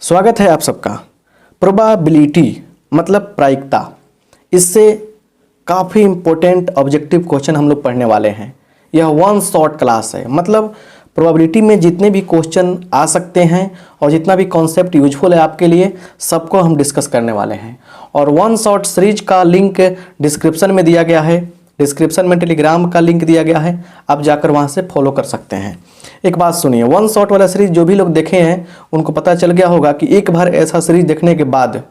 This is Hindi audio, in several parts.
स्वागत है आप सबका। प्रोबेबिलिटी मतलब प्रायिकता, इससे काफ़ी इम्पोर्टेंट ऑब्जेक्टिव क्वेश्चन हम लोग पढ़ने वाले हैं। यह वन शॉट क्लास है, मतलब प्रोबेबिलिटी में जितने भी क्वेश्चन आ सकते हैं और जितना भी कॉन्सेप्ट यूजफुल है आपके लिए, सबको हम डिस्कस करने वाले हैं। और वन शॉट सीरीज का लिंक डिस्क्रिप्शन में दिया गया है, डिस्क्रिप्शन में टेलीग्राम का लिंक दिया गया है, आप जाकर वहाँ से फॉलो कर सकते हैं। एक बात सुनिए, वन शॉट वाला सीरीज जो भी लोग देखे हैं उनको पता चल गया होगा कि एक बार ऐसा सीरीज देखने के बाद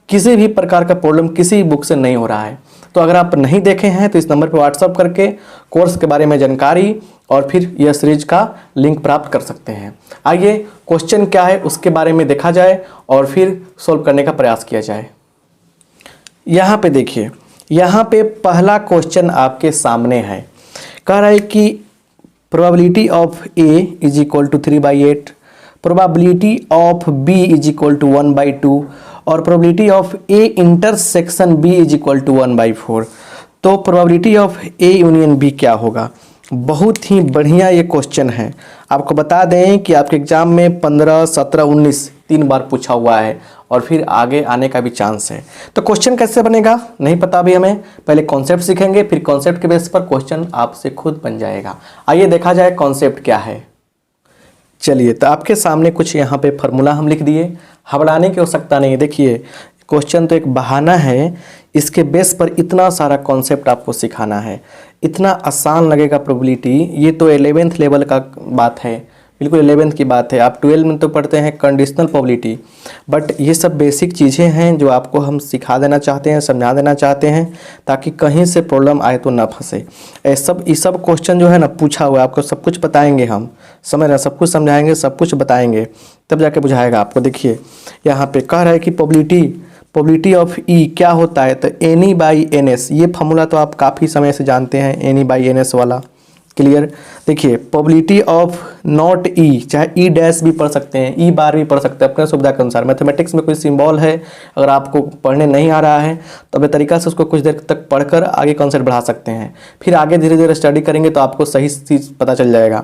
किसी भी प्रकार का प्रॉब्लम किसी बुक से नहीं हो रहा है। तो अगर आप नहीं देखे हैं तो इस नंबर पर व्हाट्सअप करके कोर्स के बारे में जानकारी और फिर यह सीरीज का लिंक प्राप्त कर सकते हैं। आइए क्वेश्चन क्या है उसके बारे में देखा जाए और फिर सॉल्व करने का प्रयास किया जाए। यहाँ पे देखिए, यहाँ पे पहला क्वेश्चन आपके सामने है। कह रहा है कि probability of A is equal to 3/8, probability of B is equal to 1/2 और probability of A intersection B is equal to 1/4। तो probability of A union B क्या होगा? बहुत ही बढ़िया ये क्वेश्चन है। आपको बता दें कि आपके एग्जाम में 15, 17, 19 3 बार पूछा हुआ है और फिर आगे आने का भी चांस है। तो क्वेश्चन कैसे बनेगा नहीं पता भी हमें, पहले कॉन्सेप्ट सीखेंगे, फिर कॉन्सेप्ट के बेस पर क्वेश्चन आपसे खुद बन जाएगा। आइए देखा जाए कॉन्सेप्ट क्या है। चलिए, तो आपके सामने कुछ यहाँ पे फार्मूला हम लिख दिए, घबराने की आवश्यकता नहीं है। देखिए, क्वेश्चन तो एक बहाना है, इसके बेस पर इतना सारा कॉन्सेप्ट आपको सिखाना है। इतना आसान लगेगा प्रोबेबिलिटी, ये तो 11th लेवल का बात है, बिल्कुल 11th की बात है। आप 12 में तो पढ़ते हैं कंडीशनल प्रोबेबिलिटी, बट ये सब बेसिक चीज़ें हैं जो आपको हम सिखा देना चाहते हैं, समझा देना चाहते हैं, ताकि कहीं से प्रॉब्लम आए तो ना फंसे। ये सब क्वेश्चन जो है ना पूछा हुआ है, आपको सब कुछ बताएंगे हम, समझ रहे, सब कुछ समझाएंगे, सब कुछ बताएंगे, तब जाके बुझाएगा आपको। देखिए यहाँ पे कह रहा है कि प्रोबेबिलिटी ऑफ ई क्या होता है, तो एनी बाई एन एस। ये फार्मूला तो आप काफ़ी समय से जानते हैं, एनी बाई एन एस वाला, क्लियर। देखिए प्रोबेबिलिटी ऑफ नॉट ई, चाहे ई डैश भी पढ़ सकते हैं, ई बार भी पढ़ सकते हैं अपने सुविधा के अनुसार। मैथमेटिक्स में कोई सिंबल है, अगर आपको पढ़ने नहीं आ रहा है तो अब तरीका से उसको कुछ देर तक पढ़कर आगे कॉन्सेप्ट बढ़ा सकते हैं, फिर आगे धीरे धीरे स्टडी करेंगे तो आपको सही चीज़ पता चल जाएगा।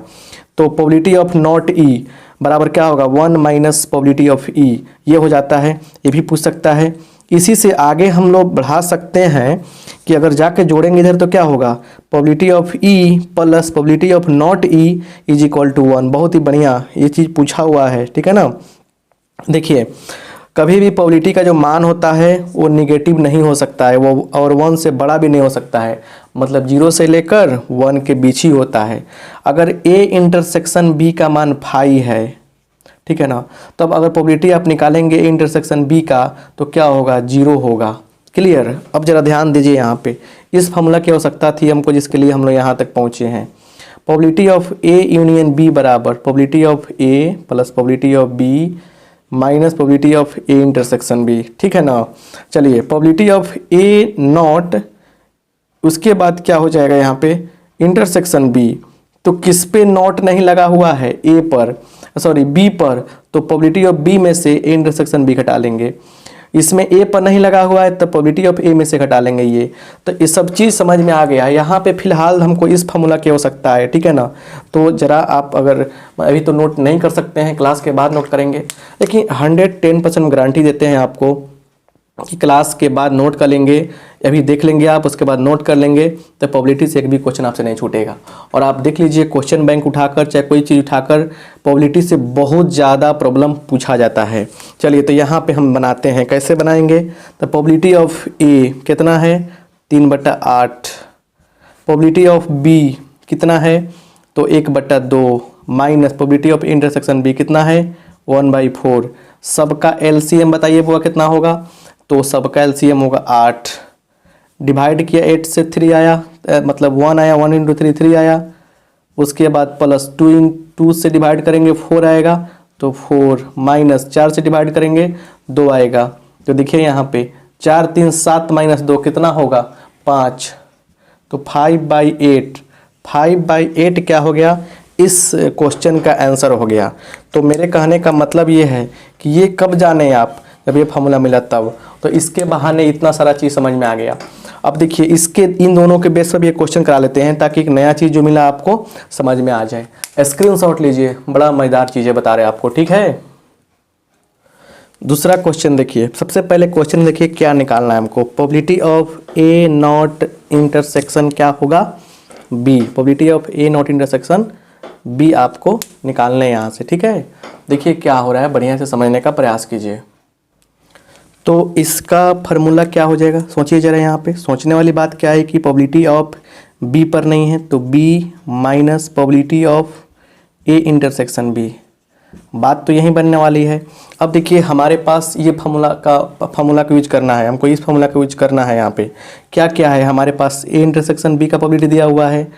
तो प्रोबेबिलिटी ऑफ नॉट ई बराबर क्या होगा, 1 माइनस प्रोबेबिलिटी ऑफ ई, ये हो जाता है। ये भी पूछ सकता है। इसी से आगे हम लोग बढ़ा सकते हैं कि अगर जाके जोड़ेंगे इधर तो क्या होगा, probability of E plus probability of not E is equal to 1। बहुत ही बढ़िया ये चीज़ पूछा हुआ है, ठीक है ना। देखिए कभी भी प्रोबेबिलिटी का जो मान होता है वो निगेटिव नहीं हो सकता है, वो और 1 से बड़ा भी नहीं हो सकता है, मतलब 0 से लेकर 1 के बीच ही होता है। अगर ए इंटरसेक्शन बी का मान 5 है, ठीक है ना, तब अगर प्रोबेबिलिटी आप निकालेंगे ए इंटरसेक्शन बी का तो क्या होगा, 0 होगा, क्लियर। अब जरा ध्यान दीजिए, यहाँ पे इस फार्मूला की आवश्यकता थी हमको, जिसके लिए हम लोग यहाँ तक पहुँचे हैं। Probability of A union B बराबर probability of A plus probability of B minus probability of A intersection B, ठीक है ना। चलिए प्रोबेबिलिटी ऑफ ए नॉट, उसके बाद क्या हो जाएगा यहाँ पे इंटरसेक्शन बी, तो किस पे नॉट नहीं लगा हुआ है, ए पर, सॉरी बी पर, तो प्रोबेबिलिटी ऑफ बी में से ए इंटरसेक्शन बी घटा लेंगे। इसमें ए पर नहीं लगा हुआ है तो प्रोबेबिलिटी ऑफ ए में से घटा लेंगे ये। तो ये सब चीज़ समझ में आ गया है। यहाँ पे फिलहाल हमको इस फार्मूला की आवश्यकता है, ठीक है ना। तो ज़रा आप अगर अभी तो नोट नहीं कर सकते हैं, क्लास के बाद नोट करेंगे, लेकिन 110% गारंटी देते हैं आपको कि क्लास के बाद नोट कर लेंगे, अभी देख लेंगे आप, उसके बाद नोट कर लेंगे तो प्रोबेबिलिटी से एक भी क्वेश्चन आपसे नहीं छूटेगा। और आप देख लीजिए क्वेश्चन बैंक उठाकर चाहे कोई चीज़ उठाकर प्रोबेबिलिटी से बहुत ज़्यादा प्रॉब्लम पूछा जाता है। चलिए तो यहाँ पे हम बनाते हैं, कैसे बनाएंगे, तो प्रोबेबिलिटी ऑफ ए कितना है, 3/8, प्रोबेबिलिटी ऑफ बी कितना है, तो 1/2 minus probability of intersection B कितना है, 1/4। सबका एलसीएम बताइए बुआ कितना होगा, तो सबका एलसीएम होगा 8, डिवाइड किया 8 से 3 आया, मतलब 1 आया, 1 × 3 3 आया, उसके बाद प्लस 2 से डिवाइड करेंगे 4 आएगा, तो 4 माइनस 4 से डिवाइड करेंगे 2 आएगा। तो देखिए यहाँ पे 4 3 7 माइनस 2 कितना होगा, 5, तो 5/8, 5/8 क्या हो गया, इस क्वेश्चन का आंसर हो गया। तो मेरे कहने का मतलब ये है कि ये कब जाने आप, जब ये फार्मूला मिला तब, तो इसके बहाने इतना सारा चीज़ समझ में आ गया। अब देखिए इसके इन दोनों के बेस पर भी एक क्वेश्चन करा लेते हैं ताकि एक नया चीज़ जो मिला आपको समझ में आ जाए। स्क्रीनशॉट लीजिए, बड़ा मज़ेदार चीज़ें बता रहे हैं आपको, ठीक है। दूसरा क्वेश्चन देखिए, सबसे पहले क्वेश्चन देखिए क्या निकालना है हमको। Probability of A not intersection क्या होगा, B. Probability of A not intersection B आपको निकालना है यहाँ से, ठीक है। देखिए क्या हो रहा है, बढ़िया से समझने का प्रयास कीजिए। तो इसका फार्मूला क्या हो जाएगा, सोचिए जरा। यहाँ पे सोचने वाली बात क्या है कि प्रोबेबिलिटी ऑफ बी पर नहीं है, तो B minus probability of A intersection B, बात तो यही बनने वाली है। अब देखिए हमारे पास ये फार्मूला का यूज करना है हमको, इस फार्मूला का यूज करना है। यहाँ पे क्या क्या है हमारे पास, ए इंटरसेक्शन बी का प्रोबेबिलिटी दिया हुआ है।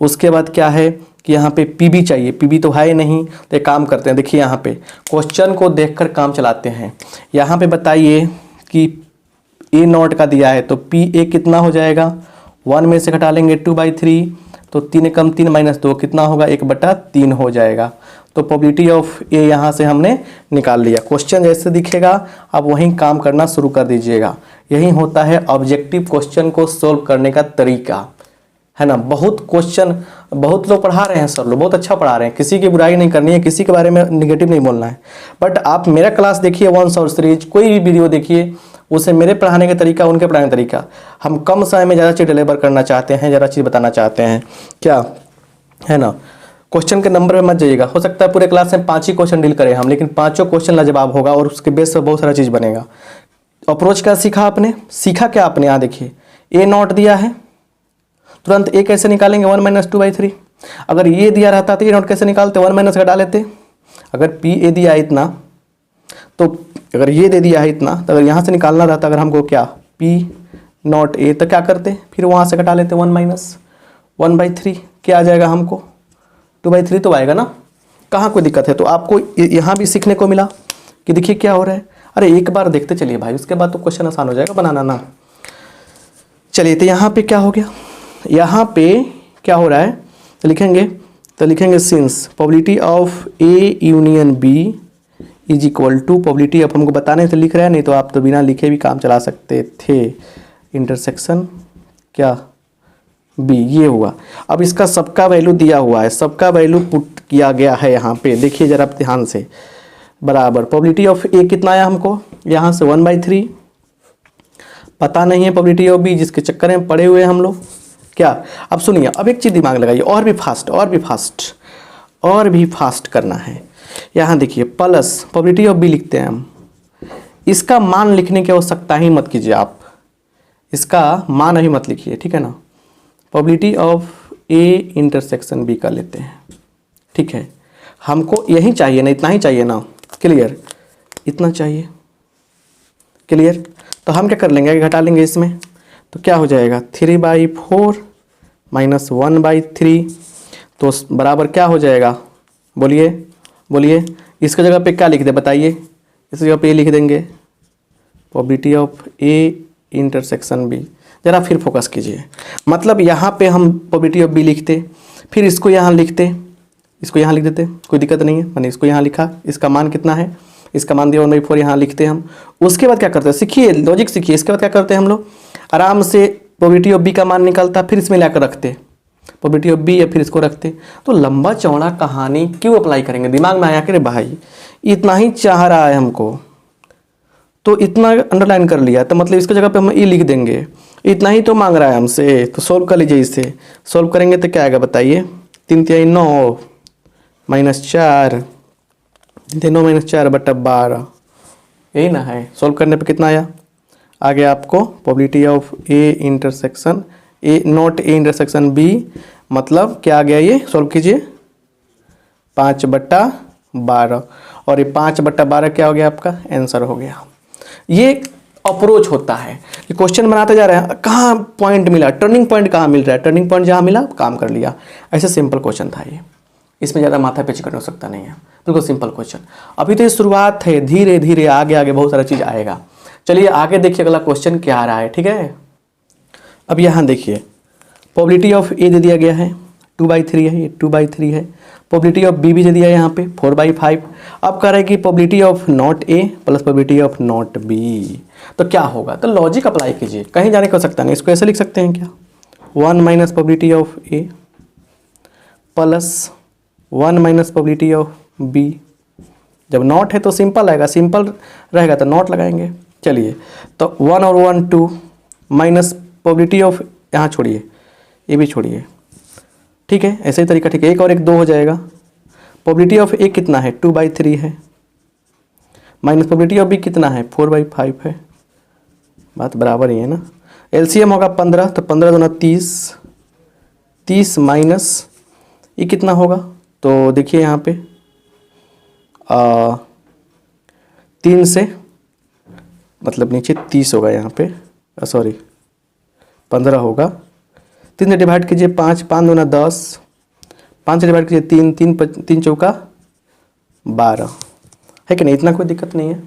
उसके बाद क्या है कि यहाँ पे पी बी चाहिए, पी बी तो है ही नहीं। तो एक काम करते हैं, देखिए यहाँ पे क्वेश्चन को देखकर काम चलाते हैं। यहाँ पे बताइए कि ए नॉट का दिया है, तो पी ए कितना हो जाएगा, 1 में से घटा लेंगे 2/3, तो 3 कम 3 माइनस 2 कितना होगा, 1/3 हो जाएगा। तो प्रोबेबिलिटी ऑफ ए यहाँ से हमने निकाल लिया। क्वेश्चन जैसे दिखेगा आप वहीं काम करना शुरू कर दीजिएगा। यही होता है ऑब्जेक्टिव क्वेश्चन को सोल्व करने का तरीका, है ना। बहुत क्वेश्चन बहुत लोग पढ़ा रहे हैं, सर लोग बहुत अच्छा पढ़ा रहे हैं, किसी की बुराई नहीं करनी है, किसी के बारे में निगेटिव नहीं बोलना है। बट आप मेरा क्लास देखिए, वन शॉर्ट सीरीज, कोई भी वीडियो देखिए, उसे मेरे पढ़ाने का तरीका उनके पढ़ाने का तरीका। हम कम समय में ज़्यादा चीज़ डिलीवर करना चाहते हैं, ज़्यादा चीज़ बताना चाहते हैं, क्या है ना। क्वेश्चन के नंबर में मत जाइएगा, हो सकता है पूरे क्लास में 5 ही क्वेश्चन डील करें हम, लेकिन 5 क्वेश्चन लाजवाब होगा और उसके बेस पर बहुत सारा चीज़ बनेगा। अप्रोच क्या सीखा आपने, सीखा क्या आपने, यहाँ देखिए ए नॉट दिया है, तुरंत ए कैसे निकालेंगे, 1 - 2/3। अगर ये दिया रहता तो ए नॉट कैसे निकालते, 1 माइनस घटा लेते। अगर पी ए दिया है इतना, तो अगर ये दे दिया है इतना, तो अगर यहाँ से निकालना रहता अगर हमको क्या, पी नॉट ए, तो क्या करते, फिर वहाँ से घटा लेते 1 - 1/3, क्या आ जाएगा हमको, 2/3 तो आएगा ना, कहाँ कोई दिक्कत है। तो आपको यहाँ भी सीखने को मिला कि देखिए क्या हो रहा है। अरे एक बार देखते चलिए भाई, उसके बाद तो क्वेश्चन आसान हो जाएगा बनाना ना। चलिए तो यहाँ पे क्या हो गया, यहाँ पे क्या हो रहा है, तो लिखेंगे since probability of A union B is equal to, probability अब हमको बताने से लिख रहे हैं, नहीं तो आप तो बिना लिखे भी काम चला सकते थे, इंटरसेक्शन क्या बी, ये हुआ। अब इसका सबका वैल्यू दिया हुआ है, सबका वैल्यू पुट किया गया है यहाँ पे, देखिए जरा ध्यान से, बराबर प्रोबेबिलिटी ऑफ ए कितना आया हमको, यहाँ से 1/3, पता नहीं है प्रोबेबिलिटी ऑफ बी, जिसके चक्कर में पड़े हुए हम लोग क्या। अब सुनिए, अब एक चीज़ दिमाग लगाइए, और भी फास्ट करना है। यहाँ देखिए प्लस प्रोबेबिलिटी ऑफ बी लिखते हैं हम, इसका मान लिखने की आवश्यकता ही मत कीजिए आप, इसका मान अभी मत लिखिए, ठीक है ना। Probability of A intersection B का लेते हैं, ठीक है। हमको यही चाहिए ना, इतना ही चाहिए ना, क्लियर, इतना चाहिए, क्लियर। तो हम क्या कर लेंगे, घटा लेंगे इसमें, तो क्या हो जाएगा 3/4 - 1/3, तो बराबर क्या हो जाएगा, बोलिए। इसके जगह पे क्या लिख दे बताइए, इस जगह पे ये लिख देंगे probability of A intersection B. ज़रा फिर फोकस कीजिए, मतलब यहाँ पे हम प्रोबेबिलिटी ऑफ बी लिखते, फिर इसको यहाँ लिख देते, कोई दिक्कत नहीं है, मैंने इसको यहाँ लिखा, इसका मान कितना है, इसका मान दिया 1/4, यहाँ लिखते हैं हम। उसके बाद क्या करते हैं, सीखिए लॉजिक सीखिए। इसके बाद क्या करते हैं हम लोग, आराम से प्रोबेबिलिटी ऑफ बी का मान निकलता, फिर इसमें लाकर रखते प्रोबेबिलिटी ऑफ बी, या फिर इसको रखते। तो लंबा चौड़ा कहानी क्यों अप्लाई करेंगे, दिमाग में आया कि भाई इतना ही चाह रहा है हमको, तो इतना अंडरलाइन कर लिया, तो मतलब इसकी जगह पे हम ई लिख देंगे, इतना ही तो मांग रहा है हमसे, तो सोल्व कर लीजिए। इसे सोल्व करेंगे तो क्या आएगा बताइए, 3 × 9 - 4, 9 - 4/12, यही ना है। सोल्व करने पे कितना आया, आ गया आपको probability of A intersection A not A intersection B, मतलब क्या आ गया, ये सोल्व कीजिए 5/12, और ये 5/12 क्या हो गया आपका आंसर हो गया। ये अप्रोच होता है कि क्वेश्चन बनाते जा रहे हैं, कहाँ पॉइंट मिला, टर्निंग पॉइंट कहाँ मिल रहा है, टर्निंग पॉइंट जहाँ मिला काम कर लिया। ऐसे सिंपल क्वेश्चन था ये, इसमें ज़्यादा माथा पे चिकन हो सकता नहीं है, बिल्कुल सिंपल क्वेश्चन। अभी तो ये शुरुआत है, धीरे धीरे आगे बहुत सारा चीज़ आएगा। चलिए आगे देखिए अगला क्वेश्चन क्या आ रहा है, ठीक है। अब यहाँ देखिए प्रोबेबिलिटी ऑफ ए दे दिया गया है 2/3 है, ये 2/3 है। प्रोबेबिलिटी ऑफ बी भी दे दिया है यहाँ पे 4/5। अब कह रहा है कि probability of not a plus probability of not be, तो क्या होगा, तो लॉजिक अप्लाई कीजिए, कहीं जाने को सकता नहीं। इसको ऐसे लिख सकते हैं क्या, 1 - probability of A plus 1 - probability of B जब नॉट है तो सिंपल आएगा, सिंपल रहेगा तो नॉट लगाएंगे। चलिए तो 1 और 1 2 माइनस प्रोबेबिलिटी ऑफ, यहाँ छोड़िए, ये भी छोड़िए, ठीक है, ऐसे ही तरीका, ठीक है। 1 और 1 2 हो जाएगा। प्रोबेबिलिटी ऑफ ए कितना है, 2/3 है, माइनस प्रोबेबिलिटी ऑफ बी कितना है, 4/5 है, बात बराबर ही है ना। एलसीएम होगा 15, तो 15 दूना 30, 30 माइनस ये कितना होगा, तो देखिए यहाँ पे 3 से मतलब नीचे 30 होगा, यहाँ पे सॉरी 15 होगा। 3 से डिवाइड कीजिए 5, 5 दूना 10, 5 से डिवाइड कीजिए 3, 3 चौका 12 है कि नहीं, इतना कोई दिक्कत नहीं है।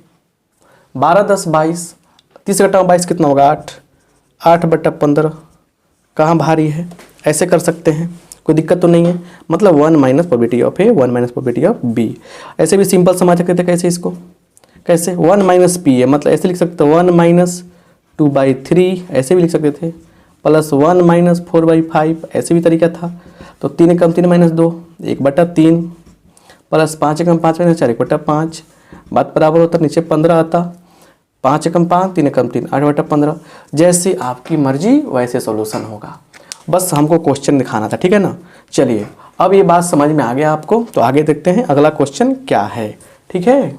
12 10 22, 30 से घटाओ 22 कितना होगा, 8, 8/15 कहाँ भारी है, ऐसे कर सकते हैं, कोई दिक्कत तो नहीं है। मतलब 1 minus probability of A, 1 minus probability of B. ऐसे भी सिंपल समझ सकते थे, कैसे इसको, कैसे 1 माइनस पी है, मतलब ऐसे लिख सकते थे 1 माइनस 2/3, ऐसे भी लिख सकते थे, प्लस 1 माइनस 4/5, ऐसे भी तरीका था। तो 3 कम 3 माइनस 2, 1/3, प्लस 5 कम 5 माइनस 4, 1/5, बात बराबर होता, नीचे 15 आता, 5 कम 5, 3 कम 3, 8/15। जैसे आपकी मर्जी वैसे सॉल्यूशन होगा, बस हमको क्वेश्चन दिखाना था, ठीक है ना। चलिए अब ये बात समझ में आ गया आपको, तो आगे देखते हैं अगला क्वेश्चन क्या है, ठीक है।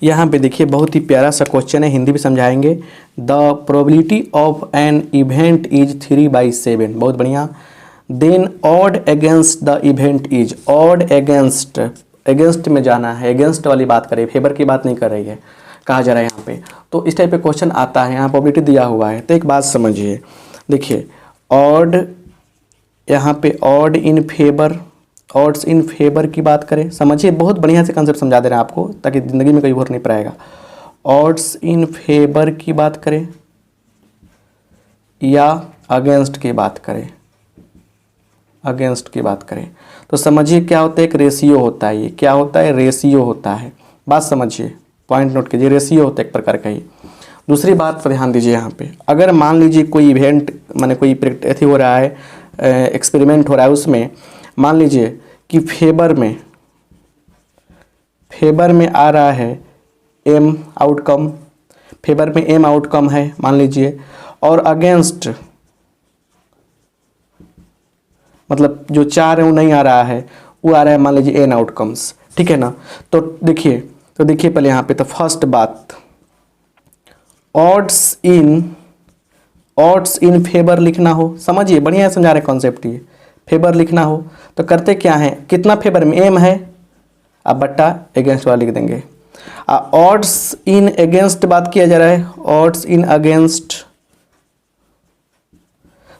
यहाँ पे देखिए बहुत ही प्यारा सा क्वेश्चन है, हिंदी भी समझाएंगे। The probability of an event is 3/7, बहुत बढ़िया। Then odd against the event is, odd against, against में जाना है, अगेंस्ट वाली बात करें, फेवर की बात नहीं कर रही है, कहा जा रहा है यहाँ पे। तो इस टाइप पे क्वेश्चन आता है, यहाँ प्रोबेबिलिटी दिया हुआ है। तो एक बात समझिए, देखिए ऑड, यहाँ पे odd in favour, odds in favour की बात करें, समझिए बहुत बढ़िया से कंसेप्ट समझा दे रहे हैं आपको, ताकि ज़िंदगी में कोई भूल नहीं पाएगा। ऑड्स इन फेवर की बात करें या अगेंस्ट की बात करें, अगेंस्ट की बात करें, तो समझिए क्या होता है, एक रेशियो होता है। ये क्या होता है, रेशियो होता है, बात समझिए, पॉइंट नोट कीजिए, रेशियो होता है एक प्रकार का ही। दूसरी बात पर ध्यान दीजिए यहाँ पे, अगर मान लीजिए कोई इवेंट, माने कोई एथी हो रहा है, एक्सपेरिमेंट हो रहा है, उसमें मान लीजिए कि फेवर में आ रहा है एम आउटकम, फेवर में एम आउटकम है मान लीजिए, और अगेंस्ट मतलब जो 4 है वो नहीं आ रहा है, वो आ रहा है मान लीजिए एन आउटकम्स, ठीक है ना। तो देखिए पहले यहाँ पे, तो फर्स्ट बात, ऑड्स इन फेवर लिखना हो, समझिए बढ़िया समझा रहे कॉन्सेप्ट, ये फेवर लिखना हो तो करते क्या है, कितना फेवर में एम है, अब बट्टा अगेंस्ट वाला लिख देंगे। ऑड्स इन अगेंस्ट बात किया जा रहा है, ऑड्स इन अगेंस्ट,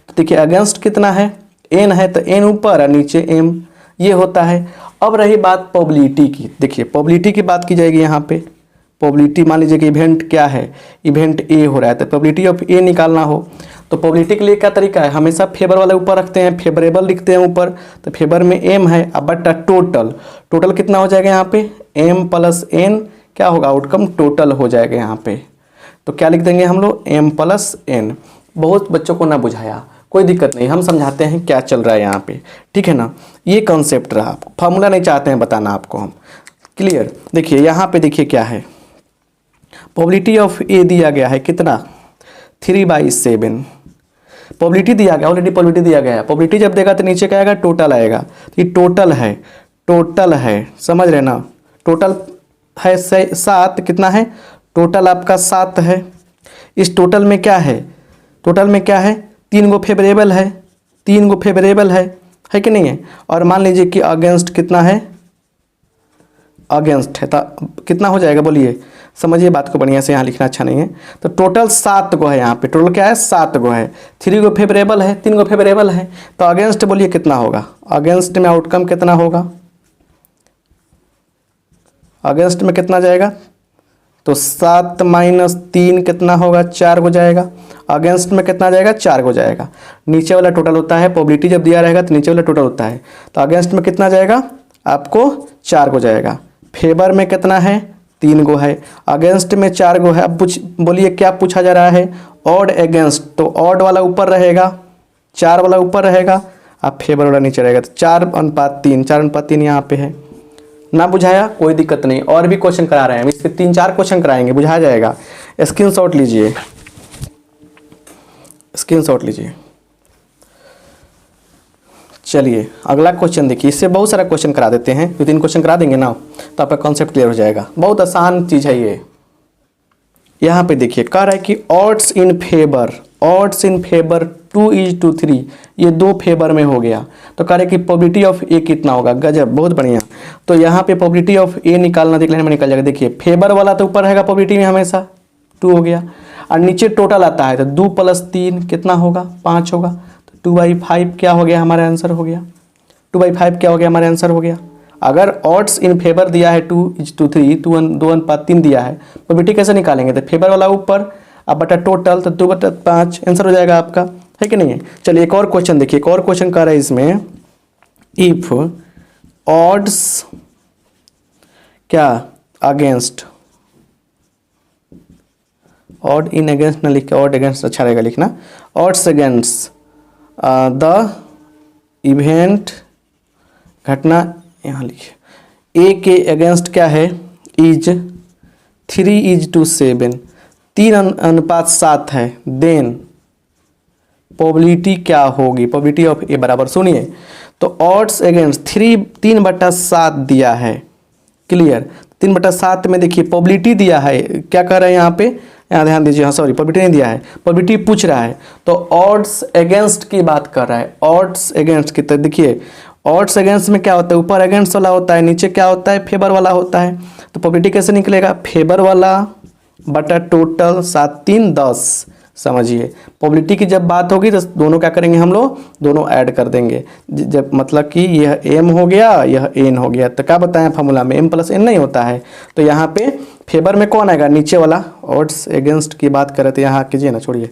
तो देखिए अगेंस्ट कितना है, एन है, तो एन ऊपर और नीचे एम, ये होता है। अब रही बात प्रोबेबिलिटी की, देखिए प्रोबेबिलिटी की बात की जाएगी यहाँ पे। प्रोबेबिलिटी मान लीजिए कि इवेंट क्या है, इवेंट ए हो रहा है, तो प्रोबेबिलिटी ऑफ ए निकालना हो तो प्रोबेबिलिटी के लिए क्या तरीका है, हमेशा फेवर वाले ऊपर रखते हैं, फेवरेबल लिखते हैं ऊपर, तो फेवर में एम है, अब बटा टोटल कितना हो जाएगा यहाँ पे, एम प्लस एन क्या होगा, आउटकम टोटल हो जाएगा यहाँ पे। तो क्या लिख देंगे हम लोग, एम प्लस एन। बहुत बच्चों को ना बुझाया, कोई दिक्कत नहीं, हम समझाते हैं क्या चल रहा है यहाँ पे, ठीक है ना। ये कॉन्सेप्ट रहा, फॉर्मूला नहीं चाहते हैं बताना आपको हम, क्लियर। देखिए यहाँ पे देखिए क्या है, प्रोबेबिलिटी ऑफ ए दिया गया है कितना, 3/7, प्रोबेबिलिटी दिया गया, ऑलरेडी प्रोबेबिलिटी दिया गया है। प्रोबेबिलिटी जब देगा तो नीचे क्या आएगा, टोटल आएगा, तो ये टोटल है, समझ रहे ना, टोटल है 7, कितना है टोटल आपका 7 है। इस टोटल में क्या है, 3 गो फेवरेबल है, 3 गो फेवरेबल है कि नहीं है। और मान लीजिए कि अगेंस्ट कितना है, अगेंस्ट है, तो कितना हो जाएगा बोलिए, समझिए बात को बढ़िया से, यहाँ लिखना अच्छा नहीं है। तो टोटल 7 गो है, यहाँ पे टोटल क्या है, 7 गो है, 3 गो फेवरेबल है, 3 गो फेवरेबल है, तो अगेंस्ट बोलिए कितना होगा, अगेंस्ट में आउटकम कितना होगा, अगेंस्ट में कितना जाएगा, तो 7 माइनस 3 कितना होगा, 4 हो जाएगा। अगेंस्ट में कितना जाएगा, 4 हो जाएगा। नीचे वाला टोटल होता है, प्रोबेबिलिटी जब दिया रहेगा तो नीचे वाला टोटल होता है, तो अगेंस्ट में कितना जाएगा आपको, 4 हो जाएगा। फेवर में कितना है, 3 गो है, अगेंस्ट में 4 गो है। अब बोलिए क्या पूछा जा रहा है, ऑड अगेंस्ट, तो ऑड वाला ऊपर रहेगा, 4 वाला ऊपर रहेगा, अब फेवर वाला नीचे रहेगा, तो 4/3, 4/3 यहाँ पे है, ना बुझाया कोई दिक्कत नहीं, और भी क्वेश्चन करा रहे हैं हम, इस पे 3-4 क्वेश्चन कराएंगे, बुझा जाएगा। स्क्रीनशॉट लीजिए, स्क्रीनशॉट लीजिए। चलिए अगला क्वेश्चन देखिए, इससे बहुत सारा क्वेश्चन करा देते हैं, 2-3 क्वेश्चन करा देंगे ना तो आपका कॉन्सेप्ट क्लियर हो जाएगा। बहुत आसान चीज़ है ये। यहाँ पे देखिए कह रहा है कि odds in favour, odds in favour 2:3, ये 2 फेवर में हो गया। तो कह रहे कि प्रोबेबिलिटी ऑफ ए कितना होगा। गजब, बहुत बढ़िया। तो यहाँ पे प्रोबेबिलिटी ऑफ ए निकालना, देख लेने में निकल जाएगा। देखिए फेवर वाला तो ऊपर रहेगा प्रोबेबिलिटी में हमेशा, 2 हो गया, और नीचे टोटल आता है तो 2 + 3 कितना होगा, 5 होगा। तो 2/5 क्या हो गया, हमारा आंसर हो गया। 2/5 क्या हो गया, हमारा आंसर हो गया। अगर ऑड्स इन फेवर दिया है 2:3, 2:3 दिया है, प्रोबेबिलिटी कैसे निकालेंगे, तो फेवर वाला ऊपर अब बटा टोटल, तो 2/5 आंसर हो जाएगा आपका, है कि नहीं है। चलिए एक और क्वेश्चन देखिए, एक और क्वेश्चन कर रहा है इसमें, इफ ऑड्स क्या अगेंस्ट, ऑड इन अगेंस्ट ना लिख के ऑड अगेंस्ट अच्छा रहेगा लिखना, ऑड्स अगेंस्ट द इवेंट, घटना यहाँ लिखिए, ए के अगेंस्ट क्या है, इज 3:7, 3:7 है, देन प्रोबेबिलिटी क्या होगी, प्रोबेबिलिटी ऑफ ए बराबर, सुनिए तो ऑड्स अगेंस्ट 3/7 दिया है, क्लियर। 3/7 में देखिए प्रोबेबिलिटी दिया है, क्या कर रहे हैं यहाँ पे, यहाँ ध्यान दीजिए, हाँ सॉरी प्रोबेबिलिटी नहीं दिया है, प्रोबेबिलिटी पूछ रहा है, तो ऑड्स अगेंस्ट की बात कर रहा है, ऑड्स अगेंस्ट की। तो देखिए ऑड्स अगेंस्ट में क्या होता है, ऊपर अगेंस्ट वाला होता है, नीचे क्या होता है, फेवर वाला होता है। तो प्रोबेबिलिटी कैसे निकलेगा, फेवर वाला बटा टोटल 7 3 10, समझिए। प्रोबेबिलिटी की जब बात होगी तो दोनों क्या करेंगे हम लोग, दोनों ऐड कर देंगे, जब मतलब कि यह एम हो गया, यह एन हो गया। तो क्या बताएं फार्मूला में, एम प्लस एन नहीं होता है। तो यहाँ पे फेवर में कौन आएगा, नीचे वाला। ऑड्स अगेंस्ट की बात करें तो यहाँ कीजिए ना, छोड़िए,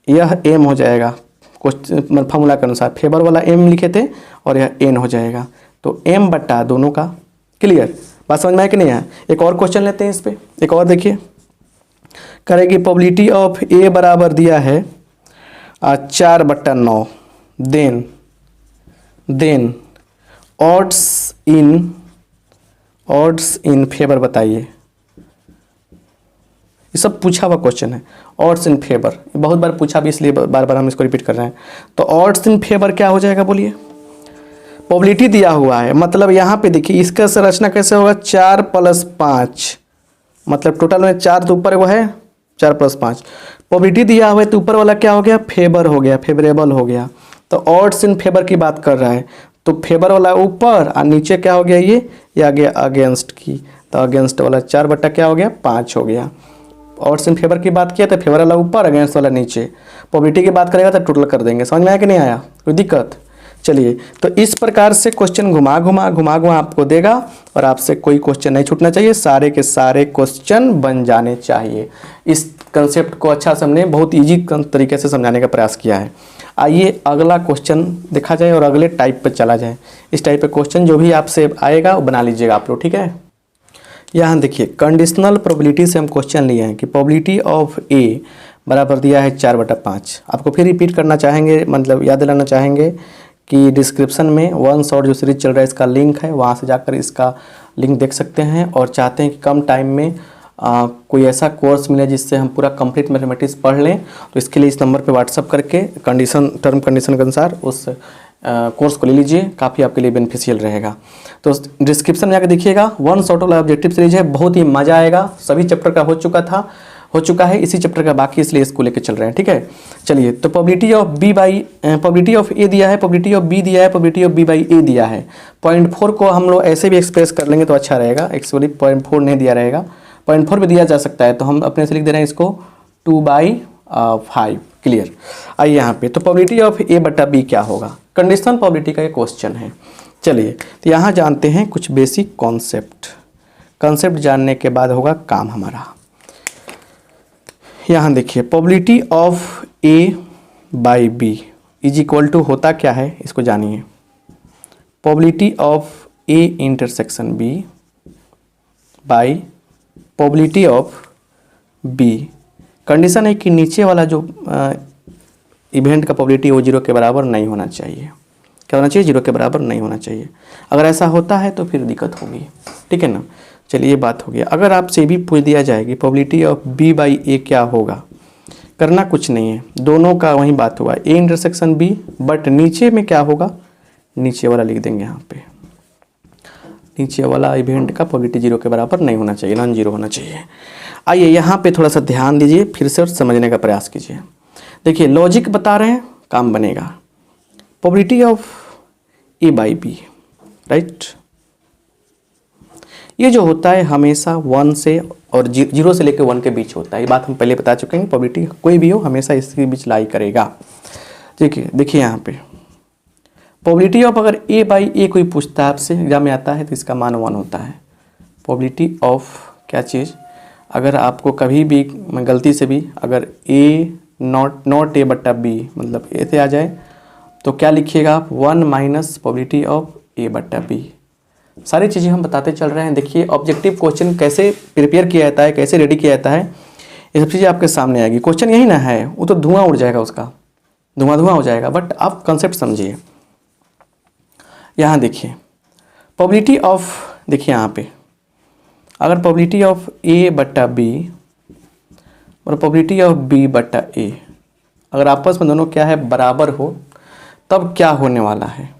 यह एम हो जाएगा क्वेश्चन फार्मूला के अनुसार, फेवर वाला एम लिखे थे और यह एन हो जाएगा। तो एम बटा दोनों का, क्लियर, बात समझ में आया कि नहीं है। एक और क्वेश्चन लेते हैं इस पर, एक और देखिए, करेगी प्रोबेबिलिटी ऑफ ए बराबर दिया है 4/9, देन ऑड्स इन फेवर बताइए। ये सब पूछा हुआ क्वेश्चन है, ऑड्स इन फेवर बहुत बार पूछा भी, इसलिए बार बार हम इसको रिपीट कर रहे हैं। तो ऑड्स इन फेवर क्या हो जाएगा बोलिए, प्रोबेबिलिटी दिया हुआ है, मतलब यहाँ पे देखिए इसका संरचना कैसे होगा, 4 + 5, मतलब टोटल में 4 तो ऊपर वो है, 4 + 5, प्रोबेबिलिटी दिया हुआ है तो ऊपर वाला क्या हो गया, फेवर हो गया, फेवरेबल हो गया। तो ऑड्स इन फेवर की बात कर रहा है, तो फेवर वाला ऊपर और नीचे क्या हो गया, ये आ गया अगेंस्ट की, तो अगेंस्ट वाला 4 बटा क्या हो गया, 5 हो गया। ऑड्स इन फेवर की बात किया तो फेवर वाला ऊपर, अगेंस्ट वाला नीचे। प्रोबेबिलिटी की बात करेगा तो टोटल कर देंगे। समझ में आया कि नहीं आया, कोई दिक्कत। चलिए तो इस प्रकार से क्वेश्चन घुमा घुमा आपको देगा और आपसे कोई क्वेश्चन नहीं छूटना चाहिए, सारे के सारे क्वेश्चन बन जाने चाहिए। इस कंसेप्ट को अच्छा से हमने बहुत ईजी तरीके से समझाने का प्रयास किया है। आइए अगला क्वेश्चन देखा जाए और अगले टाइप पे चला जाए। इस टाइप पे क्वेश्चन जो भी आपसे आएगा वो बना लीजिएगा आप लोग, ठीक है। यहाँ देखिए कंडीशनल प्रोबेबिलिटी से हम क्वेश्चन लिए हैं कि प्रोबेबिलिटी ऑफ ए बराबर दिया है 4/5। आपको फिर रिपीट करना चाहेंगे, मतलब याद दिलाना चाहेंगे कि डिस्क्रिप्शन में वन शॉट जो सीरीज चल रहा है इसका लिंक है, वहाँ से जाकर इसका लिंक देख सकते हैं। और चाहते हैं कि कम टाइम में कोई ऐसा कोर्स मिले जिससे हम पूरा कंप्लीट मैथमेटिक्स पढ़ लें, तो इसके लिए इस नंबर पे व्हाट्सअप करके टर्म कंडीशन के अनुसार उस कोर्स को ले लीजिए, काफ़ी आपके लिए बेनिफिशियल रहेगा। तो डिस्क्रिप्शन में जाकर देखिएगा, वन शॉट वाला ऑब्जेक्टिव सीरीज है, बहुत ही मज़ा आएगा। सभी चैप्टर का हो चुका है, इसी चैप्टर का बाकी, इसलिए इसको लेकर चल रहे हैं, ठीक है। चलिए तो प्रोबेबिलिटी ऑफ ए दिया है, प्रोबेबिलिटी ऑफ बी दिया है, probability of B by A दिया है। 0.4 को हम लोग ऐसे भी एक्सप्रेस कर लेंगे तो अच्छा रहेगा, एक्चुअली 0.4 नहीं दिया रहेगा, 0.4 भी दिया जा सकता है, तो हम अपने से लिख दे रहे हैं इसको 2/5, क्लियर। आइए यहाँ पे, तो प्रोबेबिलिटी ऑफ ए बटा बी क्या होगा, कंडीशनल प्रोबेबिलिटी का ये क्वेश्चन है। चलिए तो यहाँ जानते हैं कुछ बेसिक कॉन्सेप्ट जानने के बाद होगा काम हमारा। यहाँ देखिए probability of A by B is equal to होता क्या है, इसको जानिए। Probability of A intersection B by probability of B. Condition है कि नीचे वाला जो इवेंट का प्रोबेबिलिटी वो 0 के बराबर नहीं होना चाहिए, क्या होना चाहिए, 0 के बराबर नहीं होना चाहिए। अगर ऐसा होता है तो फिर दिक्कत होगी, ठीक है ना। चलिए ये बात हो गया। अगर आपसे भी पूछ दिया जाए कि प्रोबेबिलिटी ऑफ बी बाई ए क्या होगा, करना कुछ नहीं है, दोनों का वही बात हुआ, ए इंटरसेक्शन बी, बट नीचे में क्या होगा, नीचे वाला लिख देंगे यहाँ पे, नीचे वाला इवेंट का प्रोबेबिलिटी 0 के बराबर नहीं होना चाहिए, नॉन जीरो होना चाहिए। आइए यहाँ पे थोड़ा सा ध्यान दीजिए, फिर से समझने का प्रयास कीजिए। देखिए लॉजिक बता रहे हैं, काम बनेगा। Probability of A by B, right, ये जो होता है हमेशा 1 से और 0 से लेकर 1 के बीच होता है। ये बात हम पहले बता चुके हैं। प्रोबेबिलिटी कोई भी हो हमेशा इसके बीच लाई करेगा। देखिए यहाँ पे प्रोबेबिलिटी ऑफ, अगर ए बाई ए कोई पूछता है आपसे, एग्जाम में आता है, तो इसका मान 1 होता है। प्रोबेबिलिटी ऑफ क्या चीज़, अगर आपको कभी भी गलती से भी अगर ए नॉट ए बट्टा बी मतलब ए से आ जाए तो क्या लिखिएगा आप, 1 माइनस प्रोबेबिलिटी ऑफ ए बट्टा बी। सारी चीज़ें हम बताते चल रहे हैं। देखिए ऑब्जेक्टिव क्वेश्चन कैसे प्रिपेयर किया जाता है, कैसे रेडी किया जाता है, ये सब चीज़ें आपके सामने आएगी। क्वेश्चन यही ना है, वो तो धुआं उड़ जाएगा, उसका धुआं हो जाएगा, बट आप कंसेप्ट समझिए। यहाँ देखिए प्रोबेबिलिटी ऑफ, देखिए यहाँ पे अगर प्रोबेबिलिटी ऑफ ए बट्टा बी और प्रोबेबिलिटी ऑफ बी बट्टा ए अगर आपस में दोनों क्या है, बराबर हो, तब क्या होने वाला है।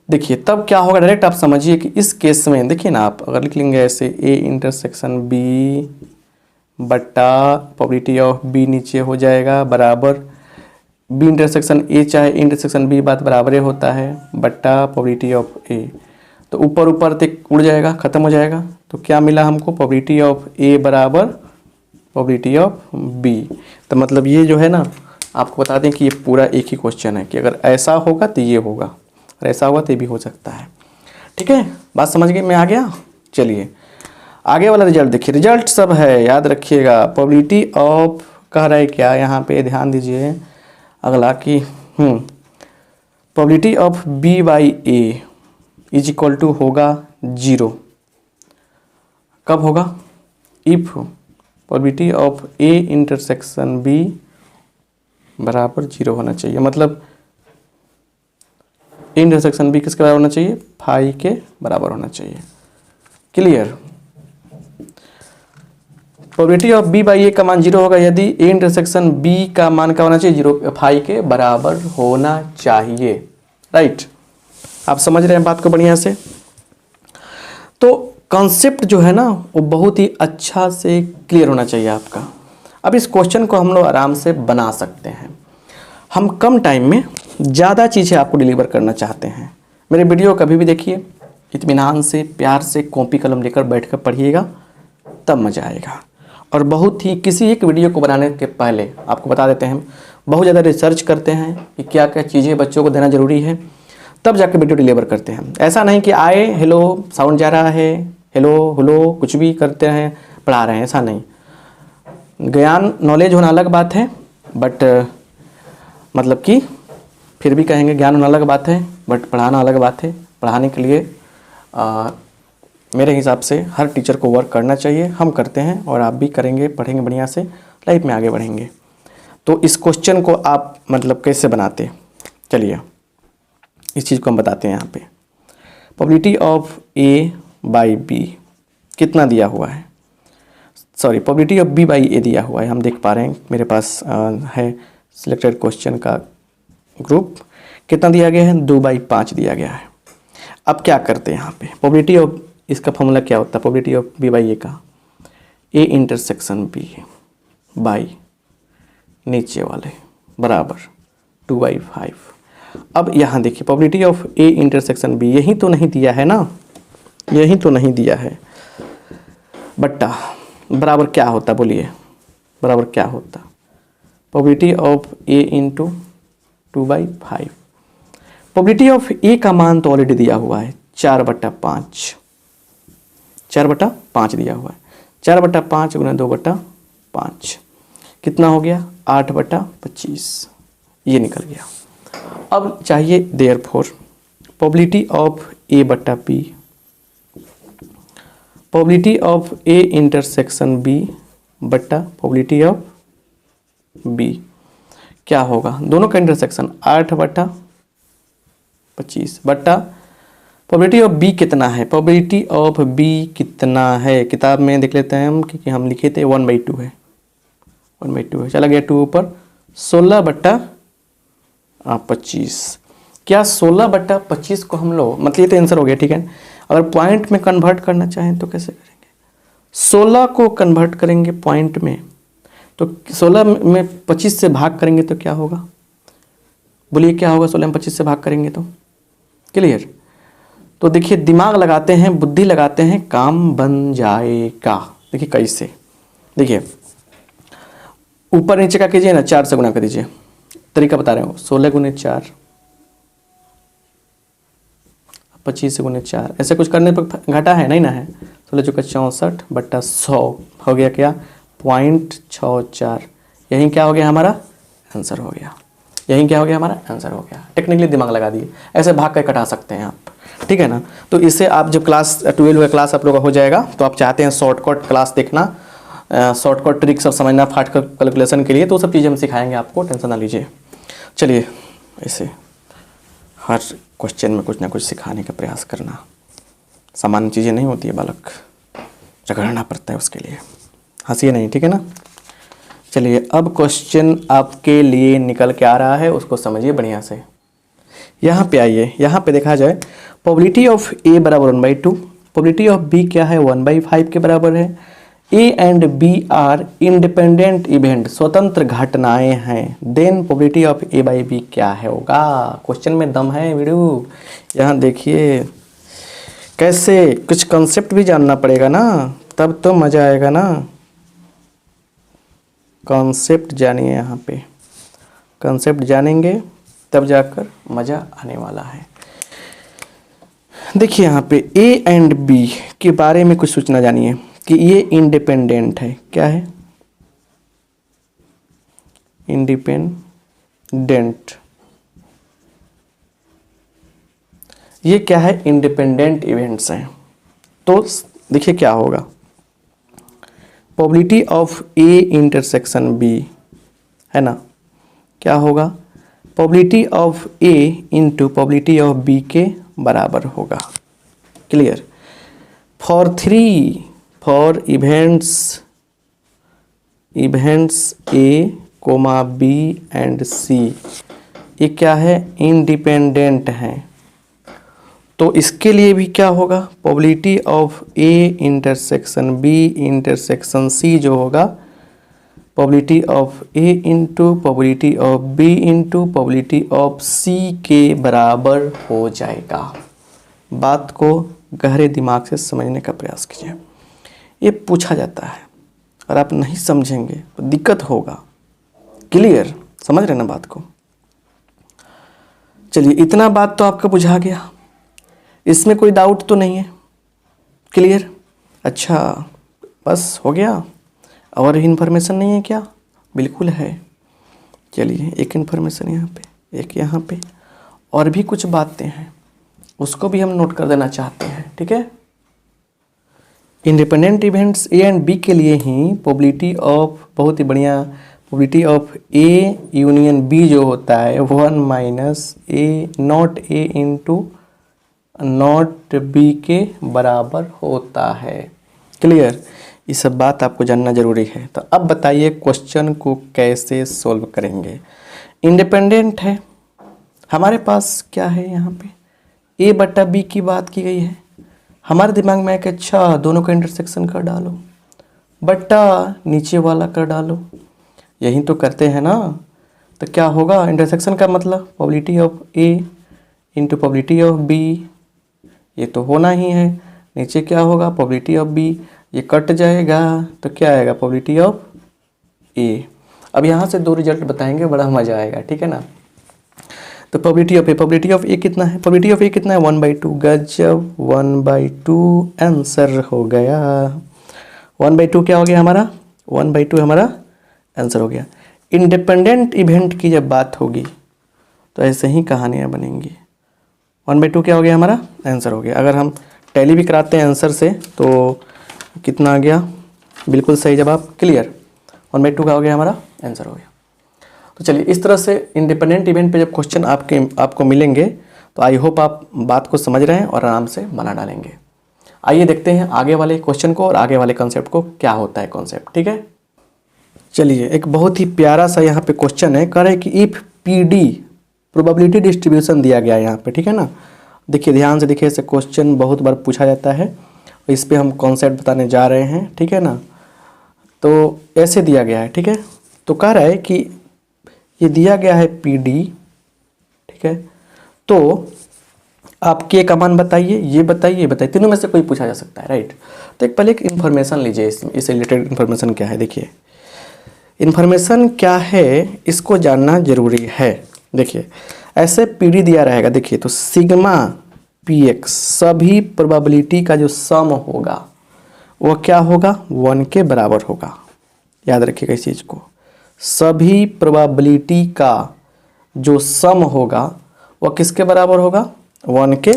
देखिए तब क्या होगा, डायरेक्ट आप समझिए कि इस केस में देखिए ना, आप अगर लिख लेंगे ऐसे ए इंटरसेक्शन बी बट्टा प्रोबेबिलिटी ऑफ बी नीचे हो जाएगा बराबर बी इंटरसेक्शन ए चाहे इंटरसेक्शन बी, बात बराबर ही होता है, बट्टा प्रोबेबिलिटी ऑफ ए, तो ऊपर ऊपर तक उड़ जाएगा, ख़त्म हो जाएगा। तो क्या मिला हमको, प्रोबेबिलिटी ऑफ ए बराबर प्रोबेबिलिटी ऑफ बी। तो मतलब ये जो है ना, आपको बता दें कि ये पूरा एक ही क्वेश्चन है कि अगर ऐसा होगा तो ये होगा, और ऐसा हुआ तो ये भी हो सकता है। ठीक है, बात समझ गए, मैं आ गया। चलिए आगे वाला रिजल्ट देखिए, रिजल्ट सब है, याद रखिएगा। प्रोबेबिलिटी ऑफ कह रहा है क्या, यहाँ पे ध्यान दीजिए अगला कि probability of B by A is equal to होगा 0। कब होगा, if probability of A intersection B बराबर 0 होना चाहिए। मतलब ए इंटरसेक्शन बी किसके बराबर होना चाहिए, फाई के बराबर होना चाहिए। Clear. Probability of B by A का मान 0 होगा यदि ए इंटरसेक्शन बी का मान क्या होना चाहिए, 0 फाई के बराबर होना चाहिए। राइट, आप समझ रहे हैं बात को बढ़िया से। तो कॉन्सेप्ट जो है ना वो बहुत ही अच्छा से क्लियर होना चाहिए आपका। अब इस क्वेश्चन को हम लोग आराम से बना सकते हैं। हम कम टाइम में ज़्यादा चीज़ें आपको डिलीवर करना चाहते हैं। मेरे वीडियो कभी भी देखिए, इत्मीनान से, प्यार से, कॉपी कलम लेकर बैठ कर पढ़िएगा, तब मज़ा आएगा। और बहुत ही किसी एक वीडियो को बनाने के पहले आपको बता देते हैं, बहुत ज़्यादा रिसर्च करते हैं कि क्या क्या चीज़ें बच्चों को देना ज़रूरी है, तब जाके वीडियो डिलीवर करते हैं। ऐसा नहीं कि आए, हेलो साउंड जा रहा है, हेलो कुछ भी करते हैं, पढ़ा रहे हैं, ऐसा नहीं। ज्ञान नॉलेज होना अलग बात है, बट मतलब कि फिर भी कहेंगे ज्ञान होना अलग बात है, बट पढ़ाना अलग बात है। पढ़ाने के लिए मेरे हिसाब से हर टीचर को वर्क करना चाहिए। हम करते हैं और आप भी करेंगे, पढ़ेंगे बढ़िया से, लाइफ में आगे बढ़ेंगे। तो इस क्वेश्चन को आप मतलब कैसे बनाते, चलिए इस चीज़ को हम बताते हैं। यहाँ पे probability of A by B कितना दिया हुआ है, sorry probability of B by A दिया हुआ है, हम देख पा रहे हैं मेरे पास है सिलेक्टेड क्वेश्चन का ग्रुप। कितना दिया गया है, 2/5 दिया गया है। अब क्या करते हैं यहाँ पे, प्रोबेबिलिटी ऑफ, इसका फॉर्मूला क्या होता है, probability of B by A का, ए इंटरसेक्शन बी बाई नीचे वाले बराबर 2/5। अब यहाँ देखिए probability of A intersection B, यही तो नहीं दिया है ना, यही तो नहीं दिया है, बट्टा बराबर क्या होता, बोलिए बराबर क्या होता, probability of A into 2/5। Probability of A का मान तो ऑलरेडी दिया हुआ है 4/5, 4/5 दिया हुआ है। 4/5 गुना 2/5 कितना हो गया, 8/25, ये निकल गया। अब चाहिए देयरफॉर प्रोबेबिलिटी ऑफ ए बट्टा B, probability of A intersection B बट्टा प्रोबेबिलिटी ऑफ बी क्या होगा, दोनों का इंटरसेक्शन 8/, 25 बट्टा प्रोबेबिलिटी ऑफ बी कितना है, प्रोबेबिलिटी ऑफ बी कितना है, किताब में देख लेते हैं हम, क्योंकि हम लिखे थे 1/2 है, 1/2 है, चला गया 2 ऊपर, 16 बट्टा 25। क्या 16 बट्टा 25 को हम लोग, मतलब ये तो आंसर हो गया, ठीक है। अगर पॉइंट में कन्वर्ट करना चाहें तो कैसे करेंगे, 16 को कन्वर्ट करेंगे पॉइंट में, तो 16 में 25 से भाग करेंगे तो क्या होगा, बोलिए क्या होगा, 16 में 25 से भाग करेंगे तो, क्लियर। तो देखिए दिमाग लगाते हैं, बुद्धि लगाते हैं, काम बन जाएगा। देखिए कैसे, देखिए ऊपर नीचे का कीजिए ना, 4 से गुना कर दीजिए, तरीका बता रहे हो, 16 गुने 4, 25 से गुने 4, ऐसे कुछ करने पर घटा है नहीं ना है, 16 चौका 64 बट्टा 100 हो गया क्या, 0.64, यही क्या हो गया हमारा आंसर हो गया, यही क्या हो गया हमारा आंसर हो गया। टेक्निकली दिमाग लगा दिए, ऐसे भाग कर कटा सकते हैं आप, ठीक है ना। तो इससे आप जब क्लास 12 का क्लास आप लोगों का हो जाएगा, तो आप चाहते हैं शॉर्टकट क्लास देखना, शॉर्टकट ट्रिक सब समझना फास्ट कैलकुलेशन के लिए, तो सब चीज़ें हम सिखाएंगे आपको, टेंशन ना लीजिए। चलिए ऐसे हर क्वेश्चन में कुछ ना कुछ सिखाने का प्रयास करना, सामान्य चीज़ें नहीं होती है बालक, झगड़ना पड़ता है उसके लिए, हंसिए नहीं, ठीक है ना। चलिए अब क्वेश्चन आपके लिए निकल के आ रहा है, उसको समझिए बढ़िया से। यहाँ पे आइए, यहाँ पे देखा जाए प्रोबेबिलिटी ऑफ ए बराबर 1/2, प्रोबेबिलिटी ऑफ बी क्या है 1/5 के बराबर है, A and B are independent event, स्वतंत्र घटनाएं हैं, then probability of A by B क्या है होगा। क्वेश्चन में दम है वीडियो, यहाँ देखिए कैसे, कुछ कंसेप्ट भी जानना पड़ेगा ना, तब तो मज़ा आएगा ना, कॉन्सेप्ट जानिए, यहाँ पे कॉन्सेप्ट जानेंगे तब जाकर मज़ा आने वाला है। देखिए यहाँ पे ए एंड बी के बारे में कुछ सूचना जानिए कि ये इंडिपेंडेंट है, क्या है इंडिपेंडेंट, ये क्या है इंडिपेंडेंट इवेंट्स हैं। तो देखिए क्या होगा, probability of A intersection B है ना, क्या होगा, probability of A into probability of B के बराबर होगा, clear. For events A comma B and C, ये क्या है इंडिपेंडेंट हैं, तो इसके लिए भी क्या होगा, probability of A intersection B intersection C जो होगा, probability of A into probability of B into probability of C के बराबर हो जाएगा। बात को गहरे दिमाग से समझने का प्रयास कीजिए, ये पूछा जाता है और आप नहीं समझेंगे तो दिक्कत होगा, क्लियर, समझ रहे ना बात को। चलिए इतना बात तो आपका बुझा गया, इसमें कोई डाउट तो नहीं है, क्लियर। अच्छा बस हो गया, और इन्फॉर्मेशन नहीं है क्या, बिल्कुल है। चलिए एक इन्फॉर्मेशन यहाँ पे, एक यहाँ पे, और भी कुछ बातें हैं उसको भी हम नोट कर देना चाहते हैं, ठीक है। Independent events A and B के लिए ही प्रोबेबिलिटी ऑफ, बहुत ही बढ़िया, probability of A union B जो होता है 1 minus A not A into not B के बराबर होता है, क्लियर। ये सब बात आपको जानना जरूरी है। तो अब बताइए क्वेश्चन को कैसे सोल्व करेंगे। इंडिपेंडेंट है हमारे पास, क्या है यहाँ पे ए बटा बी की बात की गई है, हमारे दिमाग में है कि अच्छा दोनों का इंटरसेक्शन कर डालो, बट्टा नीचे वाला कर डालो, यही तो करते हैं ना। तो क्या होगा, इंटरसेक्शन का मतलब probability of A into probability of B, ये तो होना ही है। नीचे क्या होगा, प्रोबेबिलिटी ऑफ बी, ये कट जाएगा तो क्या आएगा, प्रोबेबिलिटी ऑफ ए। अब यहाँ से दो रिजल्ट बताएंगे, बड़ा मजा आएगा, ठीक है ना। तो probability of A, probability of A कितना है, प्रोबेबिलिटी ऑफ ए कितना है 1/2, गजब 1/2 आंसर हो गया। 1/2 क्या हो गया हमारा, 1/2 हमारा आंसर हो गया। इंडिपेंडेंट इवेंट की जब बात होगी तो ऐसे ही कहानियाँ बनेंगी। 1/2 क्या हो गया हमारा आंसर हो गया। अगर हम टैली भी कराते हैं आंसर से तो कितना आ गया, बिल्कुल सही जवाब, क्लियर। 1/2 का हो गया हमारा आंसर हो गया। तो चलिए इस तरह से इंडिपेंडेंट इवेंट पे जब क्वेश्चन आपको मिलेंगे तो आई होप आप बात को समझ रहे हैं और आराम से बना डालेंगे। आइए देखते हैं आगे वाले क्वेश्चन को और आगे वाले कॉन्सेप्ट को, क्या होता है कॉन्सेप्ट। ठीक है, चलिए एक बहुत ही प्यारा सा यहाँ पे क्वेश्चन है, कह रहे हैं कि if P D probability distribution दिया गया है यहाँ पे। ठीक है ना, देखिए ध्यान से देखिए, ऐसे क्वेश्चन बहुत बार पूछा जाता है, इस पे हम कॉन्सेप्ट बताने जा रहे हैं। ठीक है ना, तो ऐसे दिया गया है। ठीक है, तो कह रहा है कि ये दिया गया है पी डी। ठीक है, तो आप के का मान बताइए, ये बताइए, तीनों में से कोई पूछा जा सकता है, राइट। तो एक पहले एक इन्फॉर्मेशन लीजिए, इससे रिलेटेड इन्फॉर्मेशन क्या है। देखिए इन्फॉर्मेशन क्या है इसको जानना जरूरी है। देखिए ऐसे पी डी दिया रहेगा, देखिए तो सिग्मा पी एक्स सभी प्रोबेबिलिटी का जो सम होगा वह क्या होगा, 1 के बराबर होगा। याद रखिएगा इस चीज़ को, सभी प्रोबेबिलिटी का जो सम होगा वह किसके बराबर होगा, 1 के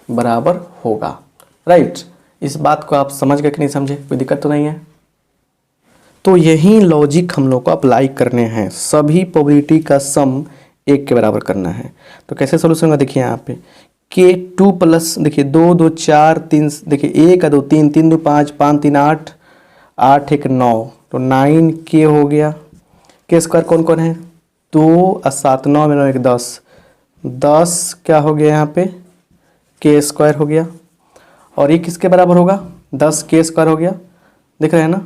बराबर होगा, राइट। इस बात को आप समझ गए कि नहीं समझे, कोई दिक्कत तो नहीं है। तो यही लॉजिक हम लोग को अप्लाई करने हैं, सभी प्रोबेबिलिटी का सम 1 के बराबर करना है। तो कैसे सोल्यूशन होगा, देखिए यहाँ पे के 2 प्लस, देखिए 2 2 4 3, देखिए 1 2 3 3 2 5 5 3 8 8 1 9, तो 9 के हो गया। के स्क्वायर कौन कौन है, 2 और 7 9 में 9 1 10, 10 क्या हो गया यहाँ पे, के स्क्वायर हो गया। और ये किसके बराबर होगा, 10 के स्क्वायर हो गया, देख रहे हैं ना।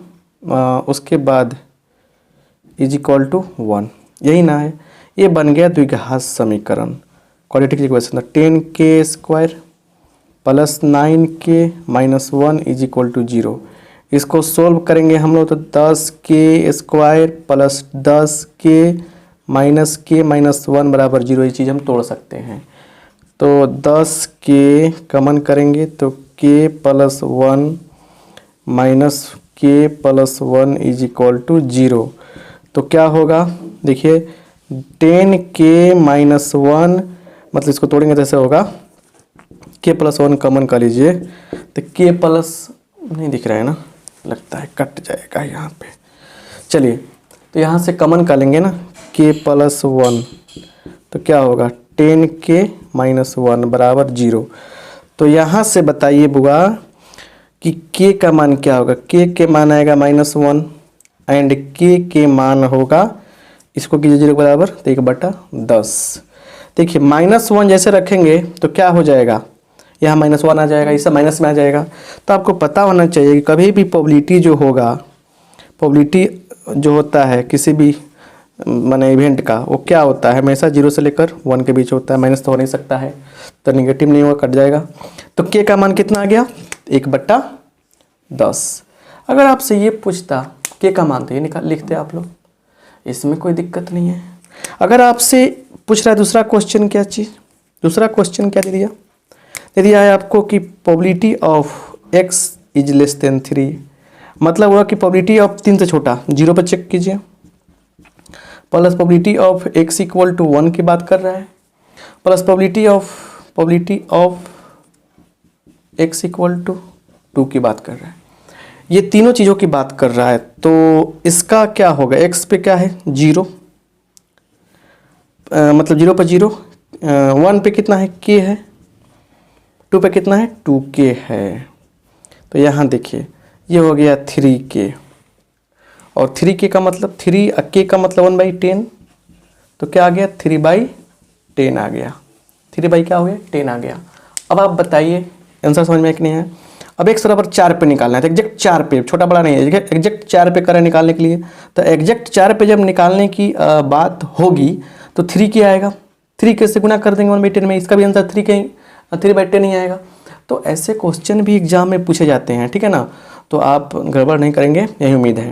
उसके बाद इज इक्वल टू 1, यही ना है, ये बन गया द्विघात समीकरण, क्वाड्रेटिक इक्वेशन। 10 के स्क्वायर प्लस 9 के माइनस 1 इज इक्वल टू 0। इसको सोल्व करेंगे हम लोग तो 10 के स्क्वायर प्लस 10 के माइनस 1 बराबर 0, ये चीज़ हम तोड़ सकते हैं। तो 10 के कॉमन करेंगे तो के प्लस 1 माइनस के प्लस 1 इज इक्वल टू 0। तो क्या होगा, देखिए 10 के माइनस 1, मतलब इसको तोड़ेंगे तो ऐसे होगा, के प्लस 1 कॉमन कर लीजिए तो के प्लस, नहीं दिख रहा है ना, लगता है कट जाएगा यहाँ पे। चलिए तो यहाँ से कॉमन कर लेंगे ना, के प्लस 1, तो क्या होगा 10 के माइनस 1 बराबर 0। तो यहाँ से बताइए बुआ कि के का मान क्या होगा, के मान आएगा -1 एंड के मान होगा, इसको कीजिए 0 बराबर तो 1/10। देखिए -1 जैसे रखेंगे तो क्या हो जाएगा, यहाँ -1 आ जाएगा, ये सब माइनस में आ जाएगा। तो आपको पता होना चाहिए कि कभी भी प्रोबेबिलिटी जो होगा, प्रोबेबिलिटी जो होता है किसी भी माने इवेंट का, वो क्या होता है, हमेशा 0 से लेकर 1 के बीच होता है, माइनस तो हो नहीं सकता है, तो निगेटिव नहीं होगा, कट जाएगा। तो के का मान कितना आ गया, 1/10। अगर आपसे ये पूछता के का मान, तो ये निकाल लिखते आप लोग, इसमें कोई दिक्कत नहीं है। अगर आपसे पूछ रहा है दूसरा क्वेश्चन, क्या चीज़, दूसरा क्वेश्चन क्या दे दिया है आपको कि probability of x is less than 3, मतलब हुआ कि प्रोबेबिलिटी ऑफ 3 से छोटा, 0 पर चेक कीजिए, plus probability of x equal to 1 की बात कर रहा है, plus probability of x equal to 2 की बात कर रहा है। ये तीनों चीज़ों की बात कर रहा है, तो इसका क्या होगा, x पे क्या है 0, मतलब 0 पर 0, 1 पे कितना है k है, 2 पे कितना है 2k है। तो यहाँ देखिए ये हो गया 3k, और 3k का मतलब 3 k का मतलब 1/10, तो क्या आ गया 3/10 आ गया, 3 क्या हो गया 10 आ गया। अब आप बताइए आंसर समझ में कि नहीं है। अब x बराबर 4 पे निकालना है, तो एग्जैक्ट 4 पे, छोटा बड़ा नहीं है, एग्जैक्ट 4 पे करें निकालने के लिए, तो एग्जैक्ट 4 पे जब निकालने की बात होगी तो 3k आएगा, 3k से गुना कर देंगे 1/10 में, इसका भी आंसर 3/10 ही आएगा। तो ऐसे क्वेश्चन भी एग्जाम में पूछे जाते हैं, ठीक है ना, तो आप गड़बड़ नहीं करेंगे, यही उम्मीद है।